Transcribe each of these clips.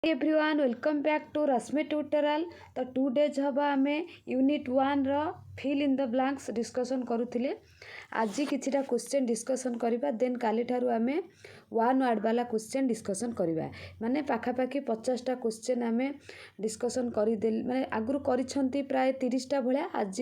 Everyone welcome back to Rashmi tutorial. तो 2 days हवा आम यूनिट 1 रो fill in the blanks discussion करुले। आज किछिटा क्वेश्चन डिस्कसन करबा, देन काली ठारू आमे 1 वर्ड वाला क्वेश्चन डिस्कसन करबा। माने पाखापाखि 50टा क्वेश्चन आमे डिस्कसन करि देल, माने आगुरु करिसंती प्राय 30टा भलिया। आज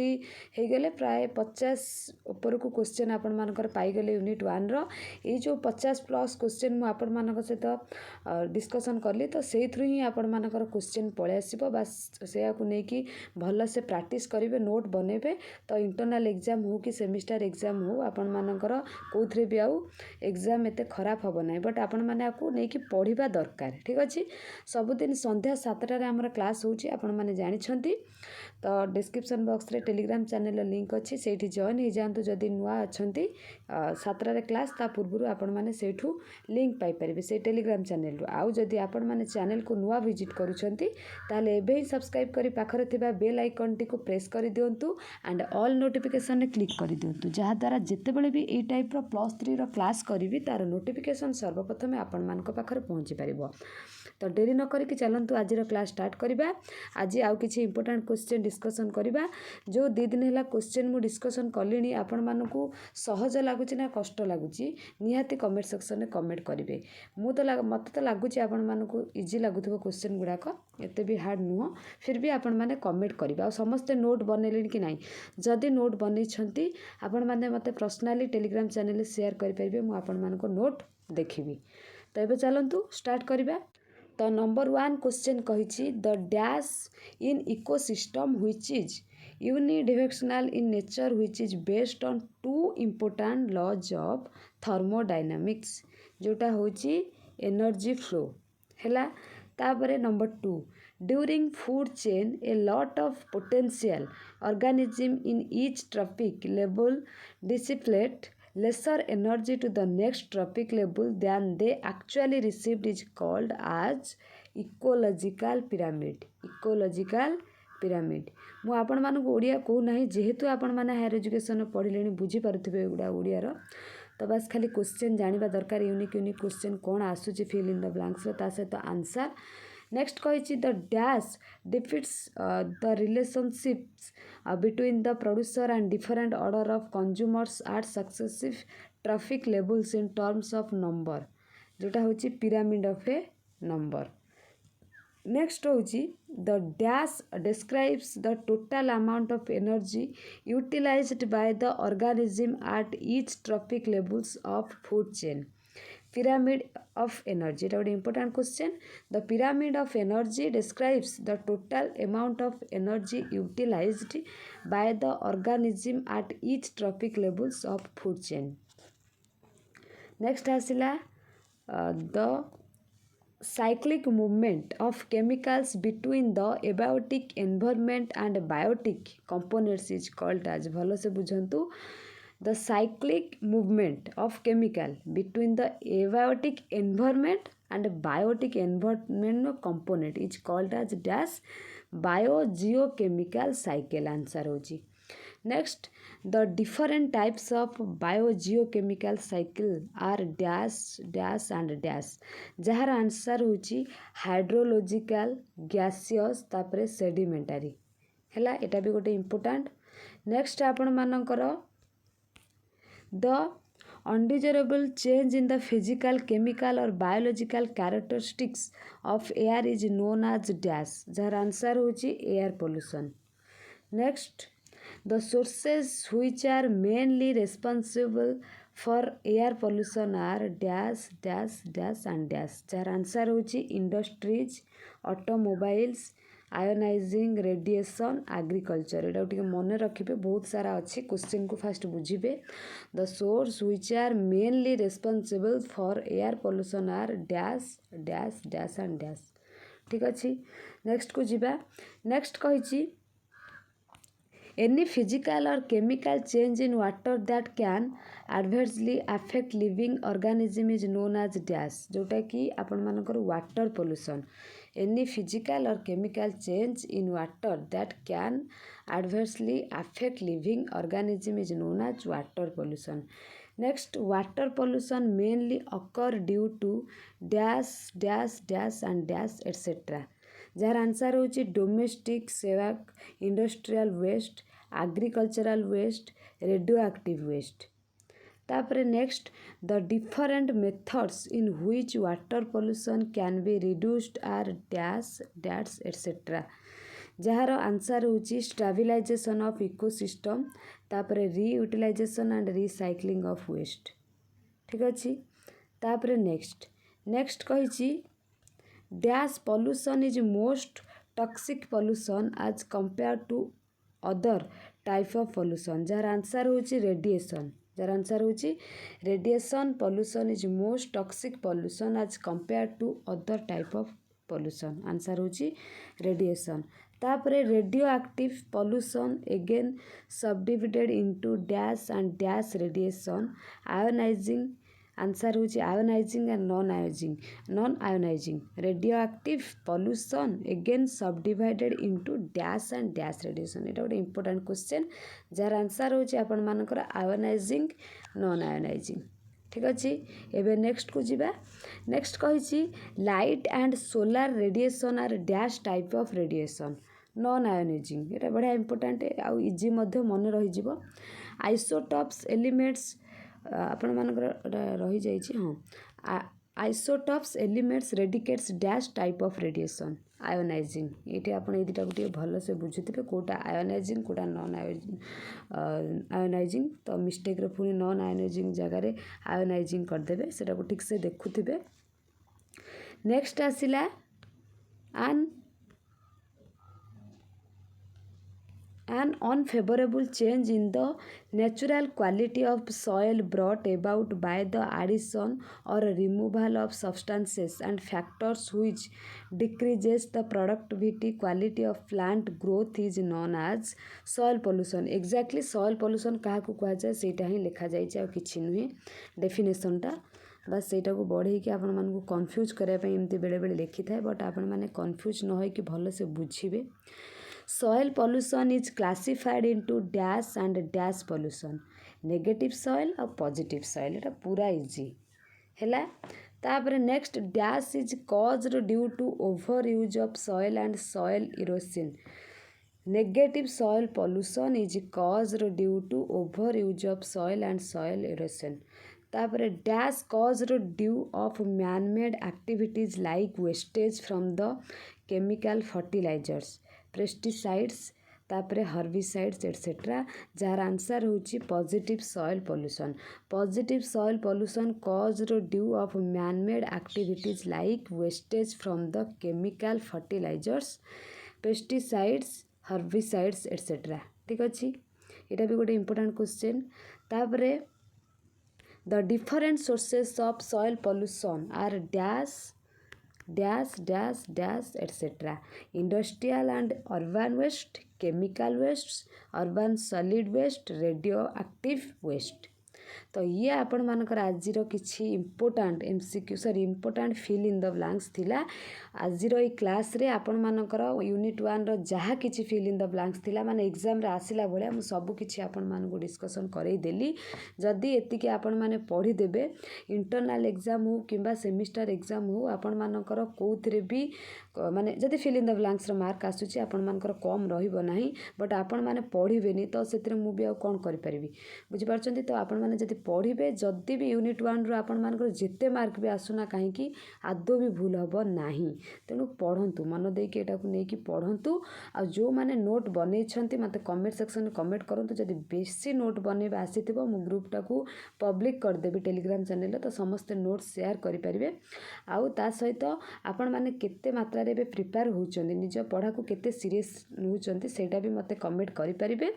हे गेले प्राय 50 ऊपर को क्वेश्चन आपण मानकर पाई गेले यूनिट 1 रो। ए जो 50 प्लस क्वेश्चन मु आपण मानक सहित डिस्कसन करली, तो से थ्रू ही आपण मानकर क्वेश्चन पळे आसीबो। बस से को नै कि भल से प्रैक्टिस करिवे, नोट बनेबे। तो इंटरनल एग्जाम हो कि सेमिस्टर एग्जाम हो, आपण मानकर कोथरे भी आउ एग्जाम एते खराब हबो नै, बट आपण माने आकु नै कि पढिबा दरकार। ठीक अछि। सबुदिन संध्या 7टा रे हमर क्लास होउची, आपण माने जानि छंती। तो डिस्क्रिप्शन बॉक्स रे टेलीग्राम चैनल लिंक अच्छी, सेठी जॉइन हो जातु जदि नुआ अच्छी। 7टा रे क्लास ता पूर्व आपण माने सेठू लिंक पाई परिबे से टेलीग्राम चैनल रु। आउ जदि आपण माने चैनल को नुआ विजिट करूछंती, ताले एबे ही सब्सक्राइब करी पाखरे थिबा बेल आइकन टी को प्रेस करि दियंतु एंड ऑल नोटिफिकेशन रे क्लिक करि दियंतु, जहा द्वारा जेतेबेले भी ए टाइप रो +3 रो क्लास करिवि तार नोटिफिकेशन सर्वप्रथम आपण मानक पाखरे पहुंची परिबो। तो डेरी न करिक चलंतु आज क्लास स्टार्ट करिबा। आज आउ किछि इंपोर्टेंट क्वेश्चन डिस्कसन करिबा। जो 2 दिन हैला क्वेश्चन मु डिस्कसन कलिनी, आपण मानकु सहज लागुची ना कष्ट लागुची निहाती कमेंट सेक्शन में कमेंट करिवे। मत तो लगुच आपण मानकु इजी लागुथबो क्वेश्चन गुड़ाक, एते भी हार्ड नुह। फिर भी आपण माने कमेंट करिवे। आ समस्त नोट बनेलिन कि नाही, जदि नोट बनै छंती आपण माने मते पर्सनली टेलीग्राम चैनल शेयर करि परिबे, मु आपण मानको नोट देखिबी। तो एबे चलंतु स्टार्ट करिबा। तो नंबर 1 क्वेश्चन कहिछि, the dash in ecosystem which is unidirectional in nature which is based on 2 important laws of thermodynamics, जोटा होछि एनर्जी फ्लो हैला। तापरे number 2, during food chain a lot of potential organism in each trophic level dissipate lesser energy to the next trophic level than they actually received is called as ecological pyramid. Ecological pyramid मु आपण मानक ओडिया कहू नाही, जेहेतु आपण माने higher education पढ़िलेनी बुझी पारुथिबे एगुडा ओडिया रो। तो बस खाली क्वेश्चन जानिबा दरकार, यूनिक क्वेश्चन कोन आसुची फिल इन द ब्लैंक्स रो, ता सहित आंसर। नेक्स्ट कहिछि, the dash depicts the relationships between the producer and different order of consumers at successive traffic levels in terms of number, जोटा होछि pyramid of a number. Next होछि, the dash describes the total amount of energy utilized by the organism at each trophic levels of food chain. Pyramid of energy, এটা ଗୋଟେ important question. The pyramid of energy describes the total amount of energy utilized by the organism at each trophic levels of food chain. Next ଆସିଲା the cyclic movement of chemicals between the abiotic environment and biotic components is called as, भलो से बुझंतु, the cyclic movement of chemical between the abiotic environment and biotic environment component is called as dash biogeochemical cycle. Answer होची। Next, the different types of biogeochemical cycle are dash dash and dash, जार answer होची hydrological, gaseous, तापरे sedimentary हैला। एटा भी गोटे important. Next आपण मानकर the undesirable change in the physical, chemical or biological characteristics of air is known as dash, जार answer होची air pollution. Next, the sources which are mainly responsible for air pollution are dash dash dash and dash, जार answer होची industries, automobiles, ionising radiation, agriculture. एटा टिके मन रखिबे, बहुत सारा अच्छी क्वेश्चन को फास्ट बुझिबे। The source which are mainly responsible for air pollution are dash dash dash and dash. ठीक अच्छी। नेक्स्ट को जीवा। नेक्स्ट कहिछि, any physical or chemical change in water that can adversely affect living organism is known as dash, जोटा कि आपण मानकर water pollution. any physical or chemical change in water that can adversely affect living organism is known as water pollution. Next, water pollution mainly occur due to dash dash dash and dash etc. जार answer होची domestic sewage industrial waste agricultural waste radioactive waste तापर next the different methods in which water pollution can be reduced are dash dash etcetera जार answer होची stabilisation of ecosystem तापर reutilisation and recycling of waste ठीक अच्छी तापर next कही dash pollution is most toxic pollution as compare to other type of pollution जार answer होची radiation जार आंसर होची radiation pollution is most toxic pollution as compare to other type of pollution answer होची radiation तापरे radioactive pollution again subdivided into dash and dash radiation ionising answer होची ionising and non ionising radioactive pollution again subdivided into dash and dash radiation एटा गोटे important question jar answer होची आपण मानकर ionizing non ionising ठीक अच्छे एबे next को जीवा नेक्स्ट कही light and solar radiation are dash type of radiation non ionising एटा बढ़िया इंपोर्टेंट आउ इजी मध्य मन रही जीवो आइसोटॉप्स एलिमेंट्स आपण मानकर रही जाइए हाँ आइसोटॉप्स एलिमेंट्स रेडिकेट्स dash type of radiation ionising ये आप दुटा गोटे भल से बुझुवे कौटा आयोनाइजिंग कौटा नॉन आयोनाइजिंग तो मिस्टेक रे पुणी नॉन आयोनाइजिंग जगार आयोनाइजिंग करदे से ठीक से देखुवे next आसिला an unfavorable change in the natural quality of soil brought about by the addition or removal of substances and factors which decreases the productivity quality of plant growth is known as soil pollution exactly soil pollution क्या कह जाए सेटा ही लिखा जाइए और किछि नुहे definition टा बस सेटा को बढ़े कि आपण मानकु कंफ्यूज करबा एमती बेले बेले लिखि थाए बट आपण माने कंफ्यूज न होय कि भलो से बुझिबे soil pollution is classified into dash and dash pollution negative soil और positive soil एटा पूरा इजी हैला तापर next dash is caused due to overuse of soil and soil erosion negative soil pollution is caused due to overuse of soil and soil erosion तापर dash caused due of man-made activities like wastage from the chemical fertilizers pesticides तापरे herbicides et cetera जार answer होची positive soil pollution caused due of man made activities like wastage from the chemical fertilisers pesticides herbicides et cetera ठीक अच्छी यहाँ भी गोटे important question तापरे the different sources of soil pollution are dash dash dash dash etc industrial and urban waste chemical wastes urban solid waste radioactive waste तो ये आपण मानकर आजिर किछि important MCQ sorry important fill in the blanks थिला आजिर ई class रे आपण मानकर यूनिट 1 रो जहा किछि फिल इन द ब्लैंक्स थिला माने एग्जाम रे आसिला भले हम सब किछि आपण मान को डिस्कशन करई देली जदी एति के आपण माने पढी देबे इंटरनल एग्जाम हो किबा सेमिस्टर एग्जाम हो आपण मानकर कोथरे भी माने जदी फिल इन द ब्लैंक्स रो मार्क आसुची आपण मानकर कम रहिबो नाही बट आपण माने पढिबेनी तो सेतिर मु भी आ कोन करि परिबी बुझि पारछंती तो आपण माने जदी पढ़े जदि भी यूनिट 1 रू आपण मानकर जिते मार्क भी आसुना कहीं आदौ भी भूल हम ना तेणु पढ़ंतु मन देकी एटा को लेकिन पढ़ंतु आ जो माने नोट बनई मत कमेंट सेक्शन में कमेंट करंतु जदि बेसी नोट बनैबा आसीथिबो मु ग्रुप टाकू पब्लिक कर देबी टेलीग्राम चैनल तो समस्त नोट शेयर करि परिबे आउ ता सहित आपण माने केते मात्रा रे प्रिपेयर होउचंदी निज पढ़ा को केते सीरियस होउचंदी सेटा भी मते कमेंट करि परिबे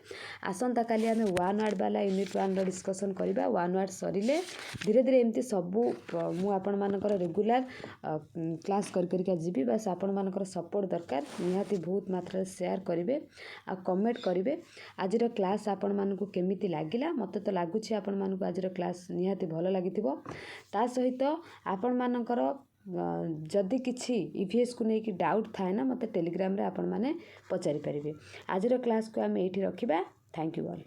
आसंता काली हमें वन वर्ड वाला यूनिट 1 रो डिस्कशन करिबा वन वर्ड सरिले धीरे धीरे एमती सबू मु आपण मानकर रेगुलर क्लास कर करके जीबी बस आपण मानकर सपोर्ट दरकार निहाती बहुत मात्रा शेयर करिवे आ कमेंट करिवे आजिर क्लास आपण मानकु केमिति लागिला मते तो लागुछि आपण मानकु आजिर क्लास निहाती भलो लागिथिबो ता सहित आपण मानकर जदि किछि ईवीएस को लेकिन डाउट थाए ना मते टेलीग्राम रे आपण माने पचारि परिबे आजिर क्लास को आमे एठी रखिबा थैंक यू ऑल।